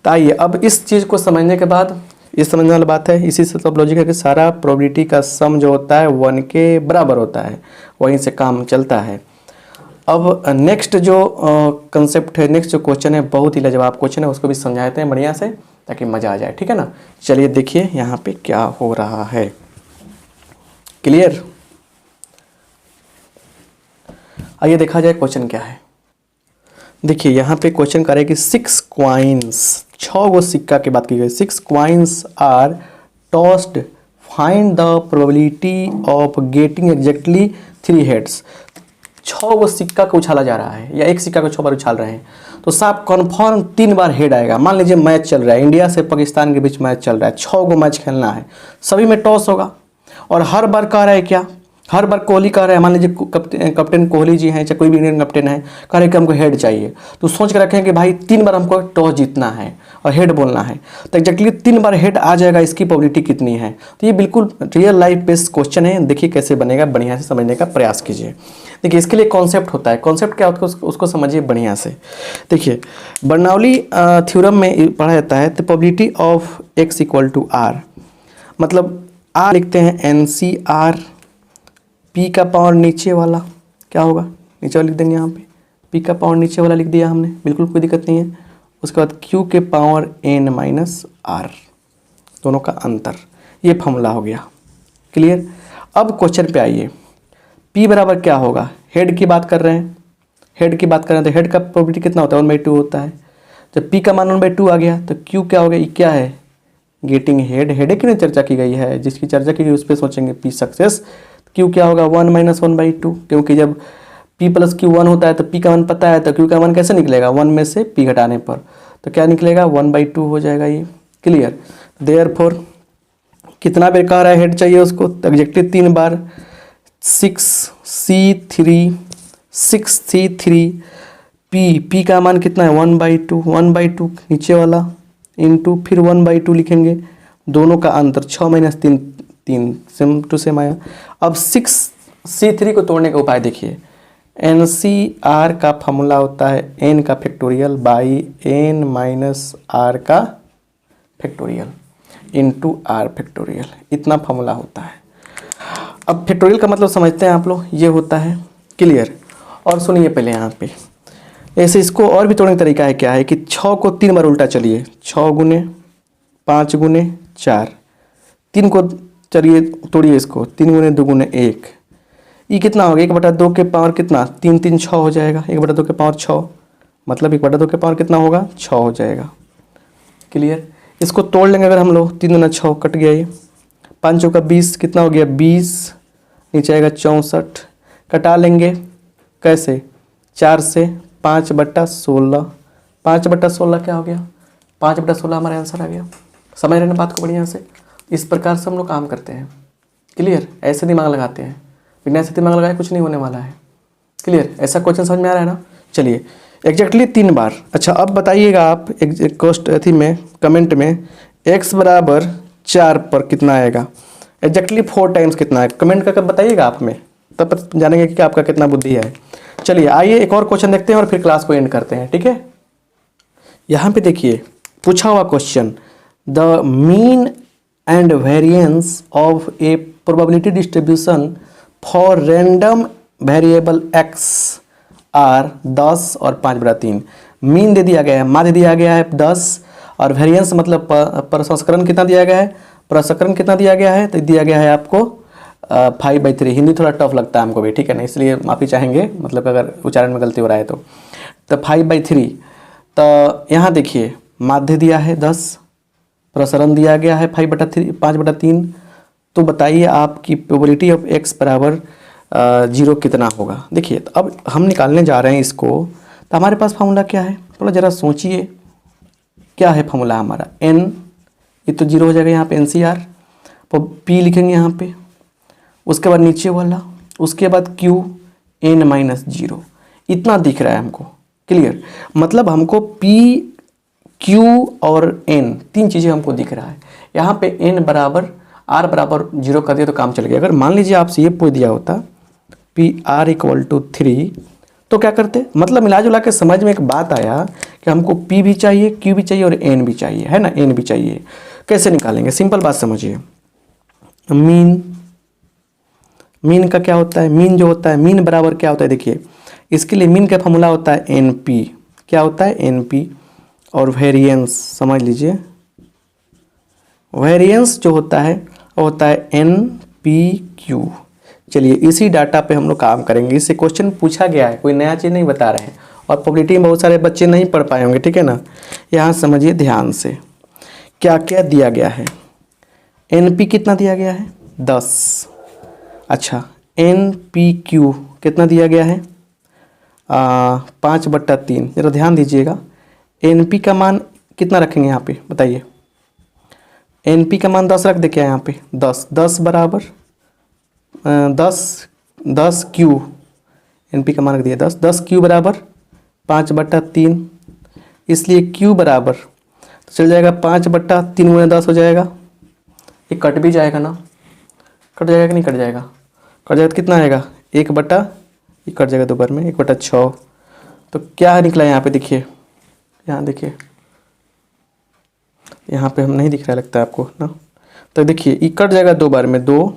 तो आइए अब इस चीज़ को समझने के बाद, ये समझने वाली बात है, इसी से सब लॉजिक है कि सारा प्रोबेबिलिटी का सम जो होता है 1 के बराबर होता है, वहीं से काम चलता है। अब नेक्स्ट जो कंसेप्ट है, नेक्स्ट जो क्वेश्चन है, बहुत ही लाजवाब क्वेश्चन है, उसको भी समझाते हैं बढ़िया से ताकि मज़ा आ जाए, ठीक है ना। चलिए देखिए यहाँ पे क्या हो रहा है, क्लियर। आइए देखा जाए क्वेश्चन क्या है। देखिए यहाँ पे क्वेश्चन करे कि 6 कॉइन्स, 6 गो सिक्का की बात की गई, 6 coins are tossed find the probability of getting exactly 3 heads. 6 वो सिक्का को उछाला जा रहा है या एक सिक्का को 6 बार उछाल रहे हैं, तो साफ कन्फर्म 3 बार हेड आएगा। मान लीजिए मैच चल रहा है, इंडिया से पाकिस्तान के बीच मैच चल रहा है, 6 को मैच खेलना है, सभी में टॉस होगा और हर बार कह रहा है क्या, हर बार कोहली कह रहा है, मान लीजिए कैप्टन कोहली जी हैं चाहे कोई भी इंडियन कैप्टन है, कह रहे हैं कि हमको हेड चाहिए, तो सोच के रखें कि भाई 3 बार हमको टॉस जीतना है और हेड बोलना है, तो एग्जैक्टली 3 बार हेड आ जाएगा, इसकी प्रोबेबिलिटी कितनी है। तो ये बिल्कुल रियल लाइफ बेस्ड क्वेश्चन है, देखिए कैसे बनेगा, बढ़िया से समझने का प्रयास कीजिए। देखिए इसके लिए कॉन्सेप्ट होता है, कॉन्सेप्ट क्या होता है उसको समझिए बढ़िया से। देखिए बर्नौली थ्योरम में पढ़ा जाता है the probability of x equal to R, मतलब आर लिखते हैं NCR, पी का पावर नीचे वाला क्या होगा, नीचे वाला लिख देंगे यहाँ पे, पी का पावर नीचे वाला लिख दिया हमने, बिल्कुल कोई दिक्कत नहीं है। उसके बाद क्यू के पावर n माइनस आर, दोनों का अंतर, ये फॉर्मूला हो गया, क्लियर। अब क्वेश्चन पे आइए, P बराबर क्या होगा, हेड की बात कर रहे हैं, हेड की बात कर रहे हैं तो हेड का प्रोबेबिलिटी कितना होता है 1/2 होता है। जब P का मान 1/2 आ गया तो Q क्या हो गया, ये क्या है गेटिंग हेड, हेड की नहीं चर्चा की गई है, जिसकी चर्चा की गई उस पर सोचेंगे P सक्सेस, Q क्या होगा 1 माइनस 1/2, क्योंकि जब P प्लस Q 1 होता है तो P का मान पता है, तो Q का मान कैसे निकलेगा 1 में से P घटाने पर, तो क्या निकलेगा 1/2 हो जाएगा, ये क्लियर। देयरफॉर कितना बार कह रहा है हेड चाहिए उसको, तो एग्जैक्टली 3 बार, 6C3 P का मान कितना है 1/2 नीचे वाला इंटू फिर 1/2 लिखेंगे, दोनों का अंतर 6 माइनस 3 सेम टू सेम आया। अब 6C3 को तोड़ने का उपाय देखिए, NCR का फॉर्मूला होता है n का factorial by n minus r का फैक्टोरियल इंटू r फैक्टोरियल, इतना फॉर्मूला होता है। अब फैक्टोरियल का मतलब समझते हैं आप लोग, ये होता है, क्लियर। और सुनिए पहले यहाँ पे, ऐसे इसको और भी तोड़ने का तरीका है, क्या है कि 6 को 3 बार उल्टा चलिए, 6 गुने 5 गुने 4, 3 को चलिए तोड़िए इसको, 3 गुने 2 गुने 1, ये कितना होगा 1/2 के पावर कितना 3 3 6 हो जाएगा, 1/2 के पावर 6, मतलब 1/2 के पावर कितना होगा 6 हो जाएगा, क्लियर। इसको तोड़ लेंगे अगर हम लोग, 3 गुना 6 कट गया, ये 5 चौका 20 कितना हो गया 20, नीचे आएगा 64, कटा लेंगे कैसे 4 से 5/16, 5/16 क्या हो गया 5/16 हमारा आंसर आ गया। समझ रहे हैं बात को बढ़िया से, इस प्रकार से हम लोग काम करते हैं, क्लियर। ऐसे दिमाग लगाते हैं, बिना ऐसे दिमाग लगाए कुछ नहीं होने वाला है, क्लियर। ऐसा क्वेश्चन समझ में आ रहा है ना। चलिए एग्जैक्टली 3 बार। अच्छा अब बताइएगा आप अथी में कमेंट में x बराबर 4 पर कितना आएगा, एग्जैक्टली 4 टाइम्स कितना है, कमेंट करके बताइएगा आप हमें, तब जानेंगे कि आपका कितना बुद्धि है। चलिए आइए एक और क्वेश्चन देखते हैं और फिर क्लास को एंड करते हैं, ठीक है। यहाँ पे देखिए पूछा हुआ question, the mean and variance of A probability distribution for random variable x are 10 और 5/3। मीन दे दिया गया है, माध्य दिया गया है 10 और वेरिएंस मतलब प्रसंस्करण कितना दिया गया है, प्रसंस्करण कितना दिया गया है, तो दिया गया है आपको 5/3। हिंदी थोड़ा टफ लगता है हमको भी, ठीक है ना, इसलिए माफ़ी चाहेंगे, मतलब अगर उच्चारण में गलती हो रहा है तो 5/3। तो यहाँ देखिए माध्य दिया है 10, प्रसरण दिया गया है 5/3। तो बताइए आपकी प्रोबेबिलिटी ऑफ x बराबर 0 कितना होगा। देखिए तो अब हम निकालने जा रहे हैं इसको, तो हमारे पास फार्मूला क्या है, थोड़ा ज़रा सोचिए क्या है फार्मूला हमारा, n, ये तो 0 हो जाएगा यहाँ पे NCR, तो p लिखेंगे यहाँ पे, उसके बाद नीचे वाला, उसके बाद q n-0, इतना दिख रहा है हमको, क्लियर। मतलब हमको p q और n 3 चीज़ें हमको दिख रहा है। यहाँ पे n बराबर r बराबर 0 कर दिया तो काम चल गया। अगर मान लीजिए आपसे ये पूछ दिया होता PR इक्वल टू 3, तो क्या करते, मतलब मिला जुला के समझ में एक बात आया कि हमको P भी चाहिए, Q भी चाहिए और N भी चाहिए, है ना, N भी चाहिए। कैसे निकालेंगे, सिंपल बात समझिए। मीन का क्या होता है, मीन जो होता है, मीन बराबर क्या होता है, देखिए इसके लिए मीन का फॉर्मूला होता है NP, क्या होता है NP, और वेरिएंस समझ लीजिए, वेरिएंस जो होता है वो होता है NPQ। चलिए इसी डाटा पे हम लोग काम करेंगे, इससे क्वेश्चन पूछा गया है, कोई नया चीज़ नहीं बता रहे हैं, और प्रोबेबिलिटी में बहुत सारे बच्चे नहीं पढ़ पाए होंगे, ठीक है ना। यहाँ समझिए ध्यान से क्या क्या दिया गया है, NP कितना दिया गया है 10। अच्छा NPQ कितना दिया गया है 5/3। ज़रा ध्यान दीजिएगा, NP का मान कितना रखेंगे यहाँ पे बताइए। NP का मान 10 रख दे क्या यहाँ पे 10 बराबर 10 Q, NP का मान रख दिया 10 Q बराबर 5/3, इसलिए Q बराबर तो चल जाएगा 5/3 गुना 10 हो जाएगा। ये कट भी जाएगा ना, कट जाएगा कि नहीं कट जाएगा, कट जाएगा तो कितना आएगा 1/, ये कट जाएगा 2 बार में 1/6। तो क्या निकला यहाँ पे देखिए, यहाँ देखिए, यहाँ पे हम नहीं दिख रहा लगता है आपको ना। तो देखिए ये कट जाएगा 2 बार में 2,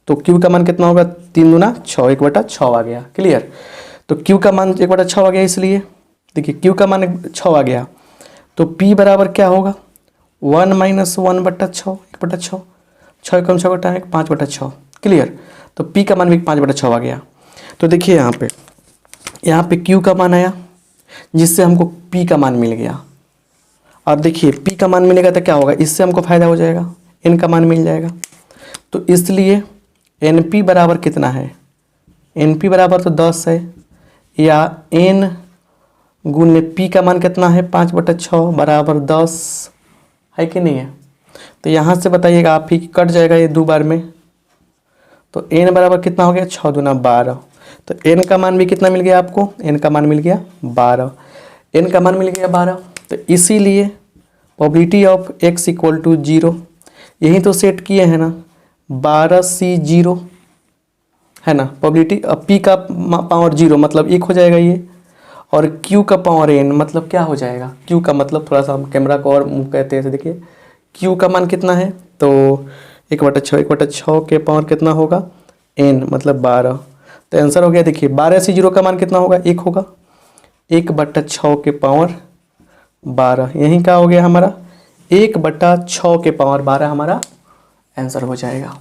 तो Q का मान कितना होगा 3 दूना 6, 1/6 आ गया। क्लियर। तो Q का मान 1/6 आ गया, इसलिए देखिए Q का मान 6 आ गया, तो P बराबर क्या होगा 1 - 1/6, 1/6, 6 कम 6 घटा 5/6। क्लियर। तो P का मान भी 5/6 आ गया। तो देखिए यहाँ पे Q का मान आया, जिससे हमको P का मान मिल गया। और देखिए P का मान मिलेगा तो क्या होगा, इससे हमको फायदा हो जाएगा, N का मान मिल जाएगा। तो इसलिए NP बराबर कितना है, NP बराबर तो 10 है, या N गुने P का मान कितना है 5/6 बराबर 10 है कि नहीं है। तो यहाँ से बताइएगा आप ही कट जाएगा ये 2 बार में, तो N बराबर कितना हो गया 6 दूना 12। तो N का मान भी कितना मिल गया आपको, N का मान मिल गया 12, N का मान मिल गया 12। तो इसीलिए प्रोबेबिलिटी ऑफ x = 0, यही तो सेट किए हैं ना 12C0 है ना। प्रोबेबिलिटी P का पावर 0 मतलब 1 हो जाएगा ये, और Q का पावर N मतलब क्या हो जाएगा, Q का मतलब थोड़ा सा हम कैमरा को और मूव कहते हैं, देखिए Q का मान कितना है तो 1/6, 1/6 के पावर कितना होगा N मतलब 12। तो आंसर हो गया देखिए 12C0 का मान कितना होगा 1 होगा, 1/6 के पावर 12, यही क्या हो गया हमारा 1/6 के पावर 12 हमारा आंसर हो जाएगा।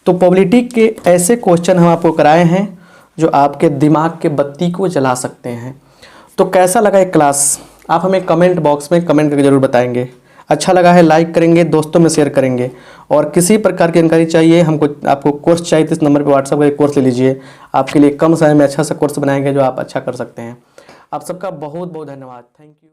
तो प्रोबेबिलिटी के ऐसे क्वेश्चन हम आपको कराए हैं जो आपके दिमाग के बत्ती को जला सकते हैं। तो कैसा लगा ये क्लास, आप हमें कमेंट बॉक्स में कमेंट करके ज़रूर बताएंगे। अच्छा लगा है लाइक करेंगे, दोस्तों में शेयर करेंगे, और किसी प्रकार की जानकारी चाहिए हमको, आपको कोर्स चाहिए तो इस नंबर पर व्हाट्सएप करके कोर्स ले लीजिए। आपके लिए कम समय में अच्छा सा कोर्स बनाएंगे जो आप अच्छा कर सकते हैं। आप सबका बहुत बहुत धन्यवाद, थैंक यू।